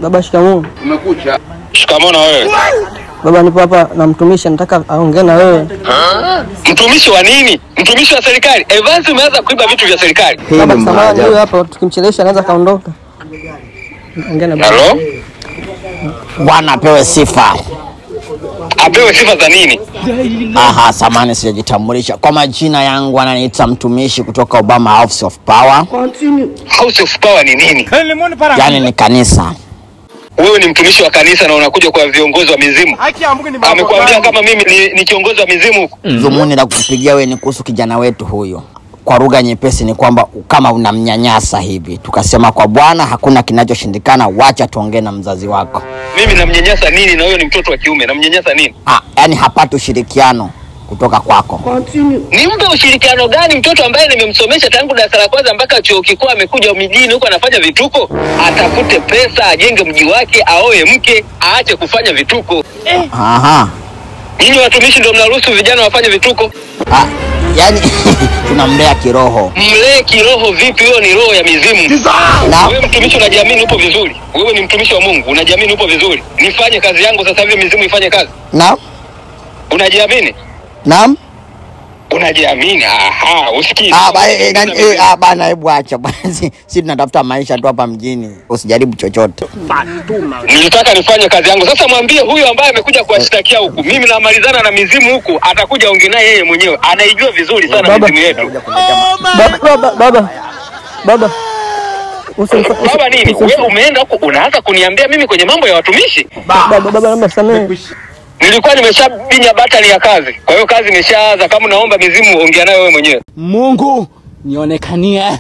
Baba, shikamoo. Umekucha. Shikamoo na wewe. Baba, nipo hapa na mtumishi, nataka aongee na wewe. Mtumishi wa nini? Mtumishi wa serikali? Evans, umeanza kuiba vitu vya serikali. Baba, samahani, huyu hapa tukimchelewesha anaweza kaondoka. Ongea na baba. Hello? Bwana apewe sifa. Apewe sifa za nini? Aha, samahani sijajitambulisha. Kwa majina yangu ananiita mtumishi kutoka Obama House of Power. House of Power ni nini? Yaani ni kanisa. Wewe ni mtumishi wa kanisa na unakuja kwa viongozi wa mizimu. Amekuambia kama mimi ni kiongozi wa mizimu huko. Dhumuni la kukupigia wewe ni kuhusu kijana wetu huyo. Kwa lugha nyepesi ni kwamba kama unamnyanyasa hivi. Tukasema kwa Bwana hakuna kinachoshindikana, wacha tuongee na mzazi wako. Mimi namnyanyasa nini na wewe ni mtoto wa kiume? Namnyanyasa nini? Yaani hapati ushirikiano kutoka kwako. Nimpe ushirikiano gani mtoto ambaye nimemsomesha tangu darasa la kwanza mpaka chuo kikuu, amekuja mjini huko anafanya vituko? Atafute pesa, ajenge mji wake, aoe mke, aache kufanya vituko. Aha. Ninyi watumishi ndio mnaruhusu vijana wafanye vituko? Yaani tunamlea kiroho. Mlee kiroho vipi? Hiyo ni roho ya mizimu. Wewe mtumishi unajiamini upo vizuri? Wewe ni mtumishi wa Mungu, unajiamini upo vizuri? Nifanye kazi yangu sasa hivi, mizimu ifanye kazi. Naam. Unajiamini? Naam. Unajiamini? Aha, usikii. Bana hebu acha bwana. Sisi tunatafuta maisha tu hapa mjini. Usijaribu chochote. Nilitaka nifanye kazi yangu. Sasa mwambie huyo ambaye amekuja kuwashtakia huku, mimi namalizana na mizimu huku, atakuja ongea naye yeye mwenyewe. Anaijua vizuri sana mizimu yetu. Baba. Baba nini? Wewe umeenda huko unaanza kuniambia mimi kwenye mambo ya watumishi? Baba, naomba samehe. Nilikuwa nimeshabinya batali ya kazi. Kwa hiyo kazi imeshaanza. Kama naomba mizimu, ongea nayo wewe mwenyewe. Mungu nionekanie.